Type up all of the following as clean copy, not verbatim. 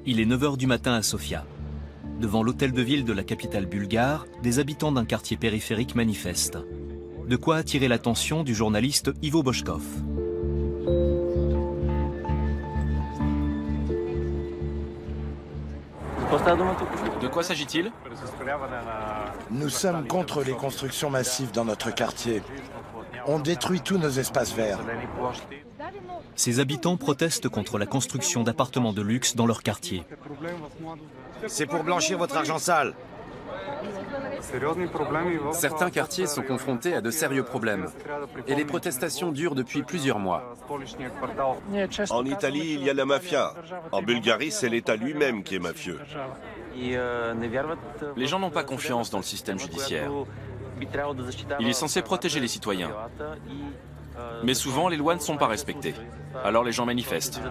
Il est 9 h du matin à Sofia. Devant l'hôtel de ville de la capitale bulgare, des habitants d'un quartier périphérique manifestent. De quoi attirer l'attention du journaliste Ivo Boshkov. De quoi s'agit-il? Nous sommes contre les constructions massives dans notre quartier. On détruit tous nos espaces verts. Ces habitants protestent contre la construction d'appartements de luxe dans leur quartier. C'est pour blanchir votre argent sale. Certains quartiers sont confrontés à de sérieux problèmes. Et les protestations durent depuis plusieurs mois. En Italie, il y a la mafia. En Bulgarie, c'est l'État lui-même qui est mafieux. Les gens n'ont pas confiance dans le système judiciaire. Il est censé protéger les citoyens. Mais souvent, les lois ne sont pas respectées. Alors les gens manifestent.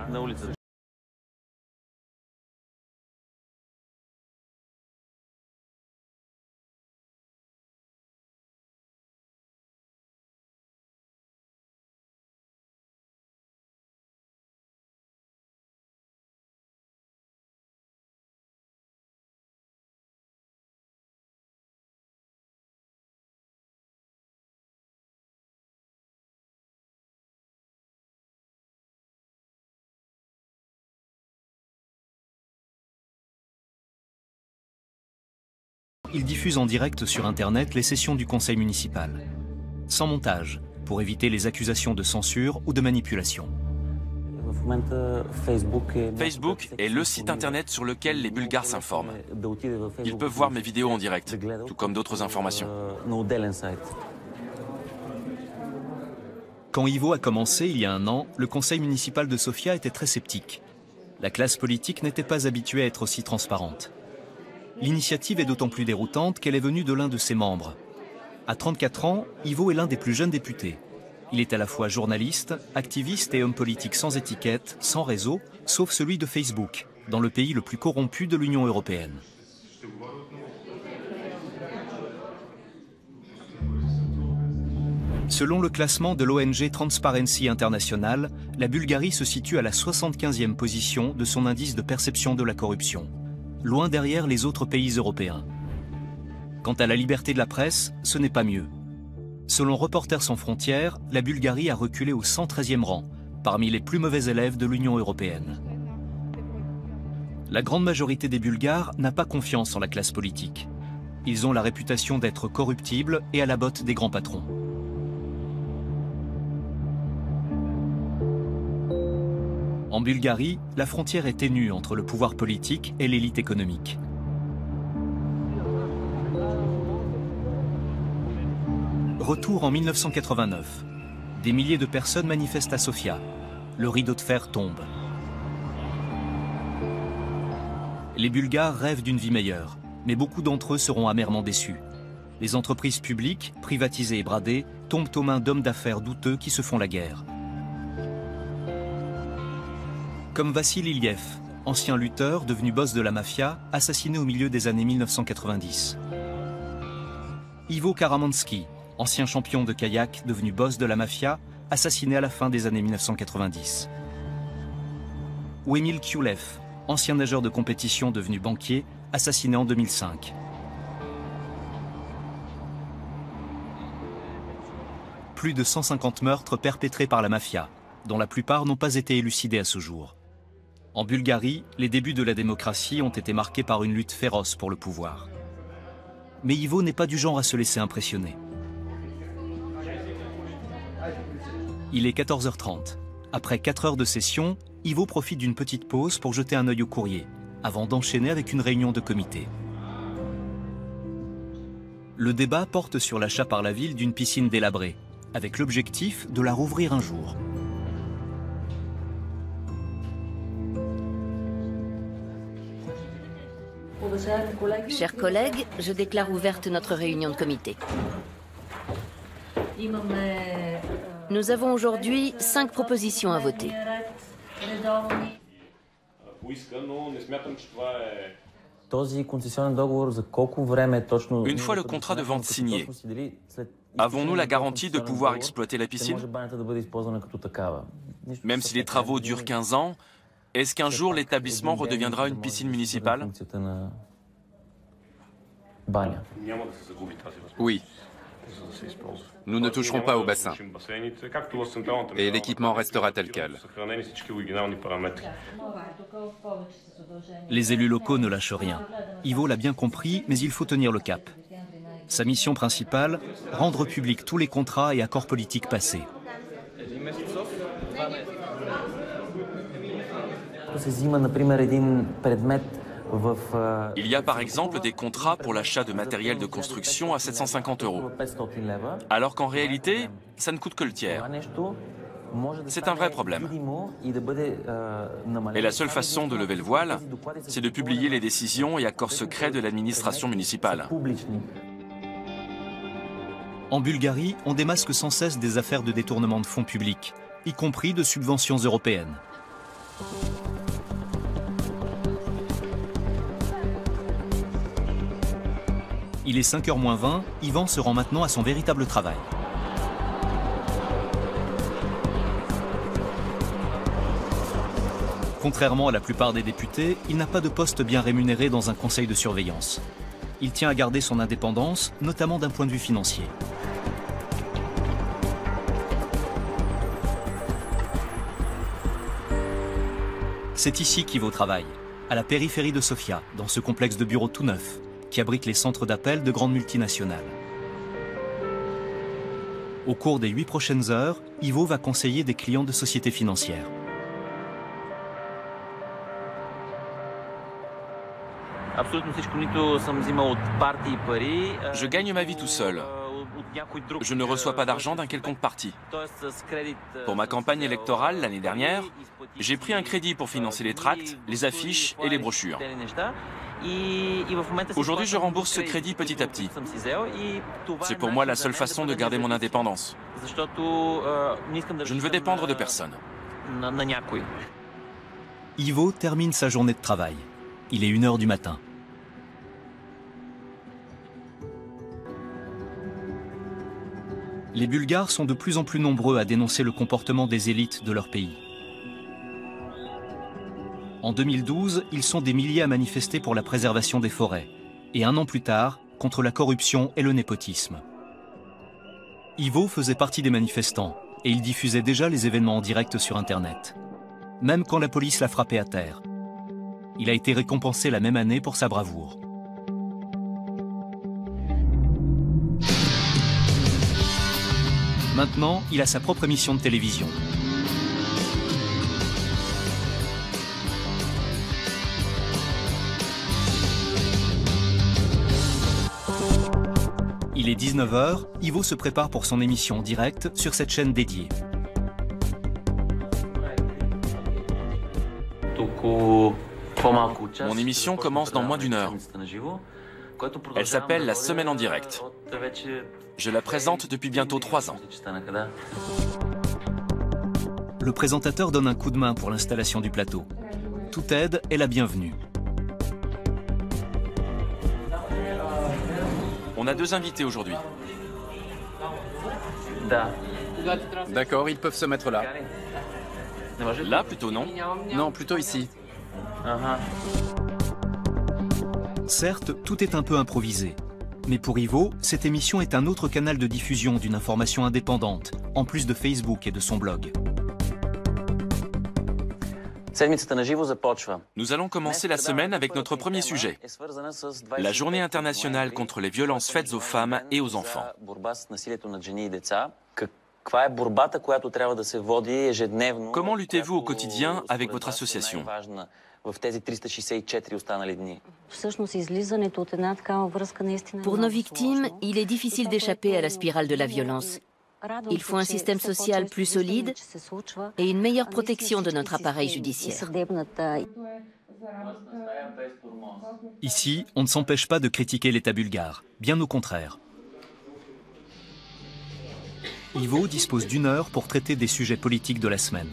Ils diffusent en direct sur Internet les sessions du conseil municipal, sans montage, pour éviter les accusations de censure ou de manipulation. Facebook est le site internet sur lequel les Bulgares s'informent. Ils peuvent voir mes vidéos en direct, tout comme d'autres informations. Quand Ivo a commencé il y a un an, le conseil municipal de Sofia était très sceptique. La classe politique n'était pas habituée à être aussi transparente. L'initiative est d'autant plus déroutante qu'elle est venue de l'un de ses membres. À 34 ans, Ivo est l'un des plus jeunes députés. Il est à la fois journaliste, activiste et homme politique sans étiquette, sans réseau, sauf celui de Facebook, dans le pays le plus corrompu de l'Union européenne. Selon le classement de l'ONG Transparency International, la Bulgarie se situe à la 75e position de son indice de perception de la corruption, loin derrière les autres pays européens. Quant à la liberté de la presse, ce n'est pas mieux. Selon Reporters sans frontières, la Bulgarie a reculé au 113e rang, parmi les plus mauvais élèves de l'Union européenne. La grande majorité des Bulgares n'a pas confiance en la classe politique. Ils ont la réputation d'être corruptibles et à la botte des grands patrons. En Bulgarie, la frontière est ténue entre le pouvoir politique et l'élite économique. Retour en 1989. Des milliers de personnes manifestent à Sofia. Le rideau de fer tombe. Les Bulgares rêvent d'une vie meilleure, mais beaucoup d'entre eux seront amèrement déçus. Les entreprises publiques, privatisées et bradées, tombent aux mains d'hommes d'affaires douteux qui se font la guerre. Comme Vassil Iliev, ancien lutteur devenu boss de la mafia, assassiné au milieu des années 1990. Ivo Karamanski, ancien champion de kayak devenu boss de la mafia, assassiné à la fin des années 1990. Ou Emil Kyulev, ancien nageur de compétition devenu banquier, assassiné en 2005. Plus de 150 meurtres perpétrés par la mafia, dont la plupart n'ont pas été élucidés à ce jour. En Bulgarie, les débuts de la démocratie ont été marqués par une lutte féroce pour le pouvoir. Mais Ivo n'est pas du genre à se laisser impressionner. Il est 14h30. Après 4 heures de session, Ivo profite d'une petite pause pour jeter un œil au courrier, avant d'enchaîner avec une réunion de comité. Le débat porte sur l'achat par la ville d'une piscine délabrée, avec l'objectif de la rouvrir un jour. Chers collègues, je déclare ouverte notre réunion de comité. Nous avons aujourd'hui 5 propositions à voter. Une fois le contrat de vente signé, avons-nous la garantie de pouvoir exploiter la piscine? Même si les travaux durent 15 ans, Est-ce qu'un jour l'établissement redeviendra une piscine municipale? Oui. Nous ne toucherons pas au bassin. Et l'équipement restera tel quel. Les élus locaux ne lâchent rien. Ivo l'a bien compris, mais il faut tenir le cap. Sa mission principale, rendre public tous les contrats et accords politiques passés. Il y a par exemple des contrats pour l'achat de matériel de construction à 750 €, alors qu'en réalité, ça ne coûte que le tiers. C'est un vrai problème. Et la seule façon de lever le voile, c'est de publier les décisions et accords secrets de l'administration municipale. En Bulgarie, on démasque sans cesse des affaires de détournement de fonds publics, y compris de subventions européennes. Il est 5h moins 20, Ivan se rend maintenant à son véritable travail. Contrairement à la plupart des députés, il n'a pas de poste bien rémunéré dans un conseil de surveillance. Il tient à garder son indépendance, notamment d'un point de vue financier. C'est ici qu'Ivo travaille, à la périphérie de Sofia, dans ce complexe de bureaux tout neuf, qui abrite les centres d'appel de grandes multinationales. Au cours des 8 prochaines heures, Ivo va conseiller des clients de sociétés financières. Je gagne ma vie tout seul. Je ne reçois pas d'argent d'un quelconque parti. Pour ma campagne électorale l'année dernière, j'ai pris un crédit pour financer les tracts, les affiches et les brochures. Aujourd'hui, je rembourse ce crédit petit à petit. C'est pour moi la seule façon de garder mon indépendance. Je ne veux dépendre de personne. Ivo termine sa journée de travail. Il est 1h du matin. Les Bulgares sont de plus en plus nombreux à dénoncer le comportement des élites de leur pays. En 2012, ils sont des milliers à manifester pour la préservation des forêts. Et 1 an plus tard, contre la corruption et le népotisme. Ivo faisait partie des manifestants et il diffusait déjà les événements en direct sur Internet. Même quand la police l'a frappé à terre. Il a été récompensé la même année pour sa bravoure. Maintenant, il a sa propre émission de télévision. Il est 19h, Ivo se prépare pour son émission en direct sur cette chaîne dédiée. Mon émission commence dans moins d'1 heure. Elle s'appelle La Semaine en direct. Je la présente depuis bientôt 3 ans. Le présentateur donne un coup de main pour l'installation du plateau. Toute aide est la bienvenue. On a 2 invités aujourd'hui. D'accord, ils peuvent se mettre là. Là, plutôt non? Non, plutôt ici. Certes, tout est un peu improvisé. Mais pour Ivo, cette émission est un autre canal de diffusion d'une information indépendante, en plus de Facebook et de son blog. Nous allons commencer la semaine avec notre premier sujet. La journée internationale contre les violences faites aux femmes et aux enfants. Comment luttez-vous au quotidien avec votre association? Pour nos victimes, il est difficile d'échapper à la spirale de la violence. Il faut un système social plus solide et une meilleure protection de notre appareil judiciaire. Ici, on ne s'empêche pas de critiquer l'État bulgare, bien au contraire. Ivo dispose d'1 heure pour traiter des sujets politiques de la semaine.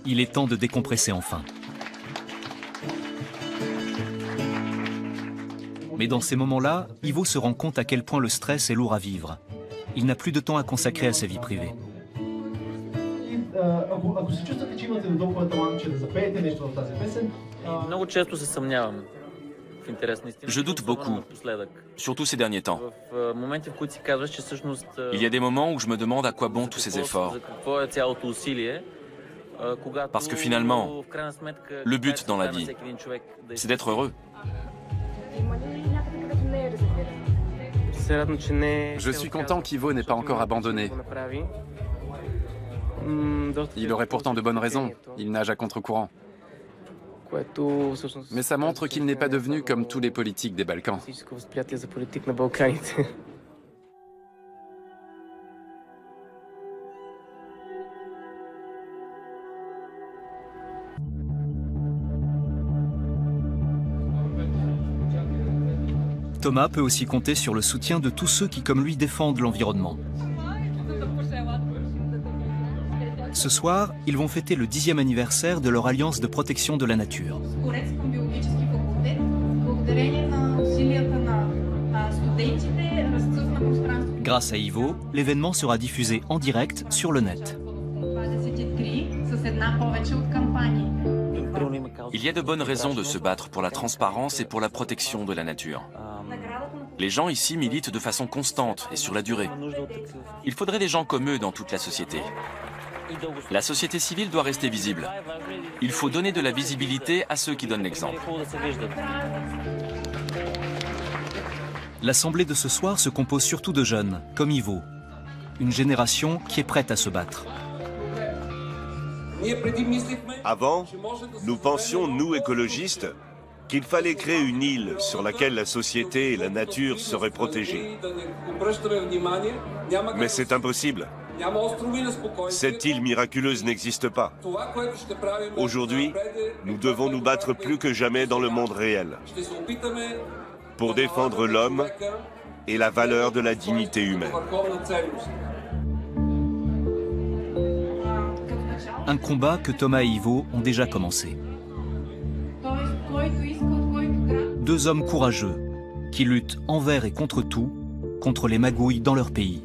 Il est temps de décompresser enfin. Mais dans ces moments-là, Ivo se rend compte à quel point le stress est lourd à vivre. Il n'a plus de temps à consacrer à sa vie privée. Je doute beaucoup, surtout ces derniers temps. Il y a des moments où je me demande à quoi bon tous ces efforts. Parce que finalement, le but dans la vie, c'est d'être heureux. Je suis content qu'Ivo n'ait pas encore abandonné. Il aurait pourtant de bonnes raisons. Il nage à contre-courant. Mais ça montre qu'il n'est pas devenu comme tous les politiques des Balkans. Thomas peut aussi compter sur le soutien de tous ceux qui, comme lui, défendent l'environnement. Ce soir, ils vont fêter le 10e anniversaire de leur alliance de protection de la nature. Grâce à Ivo, l'événement sera diffusé en direct sur le net. Il y a de bonnes raisons de se battre pour la transparence et pour la protection de la nature. Les gens ici militent de façon constante et sur la durée. Il faudrait des gens comme eux dans toute la société. La société civile doit rester visible. Il faut donner de la visibilité à ceux qui donnent l'exemple. L'assemblée de ce soir se compose surtout de jeunes, comme Ivo. Une génération qui est prête à se battre. Avant, nous pensions, nous écologistes, qu'il fallait créer une île sur laquelle la société et la nature seraient protégées. Mais c'est impossible. Cette île miraculeuse n'existe pas. Aujourd'hui, nous devons nous battre plus que jamais dans le monde réel pour défendre l'homme et la valeur de la dignité humaine. Un combat que Thomas et Ivo ont déjà commencé. Deux hommes courageux qui luttent envers et contre tout, contre les magouilles dans leur pays.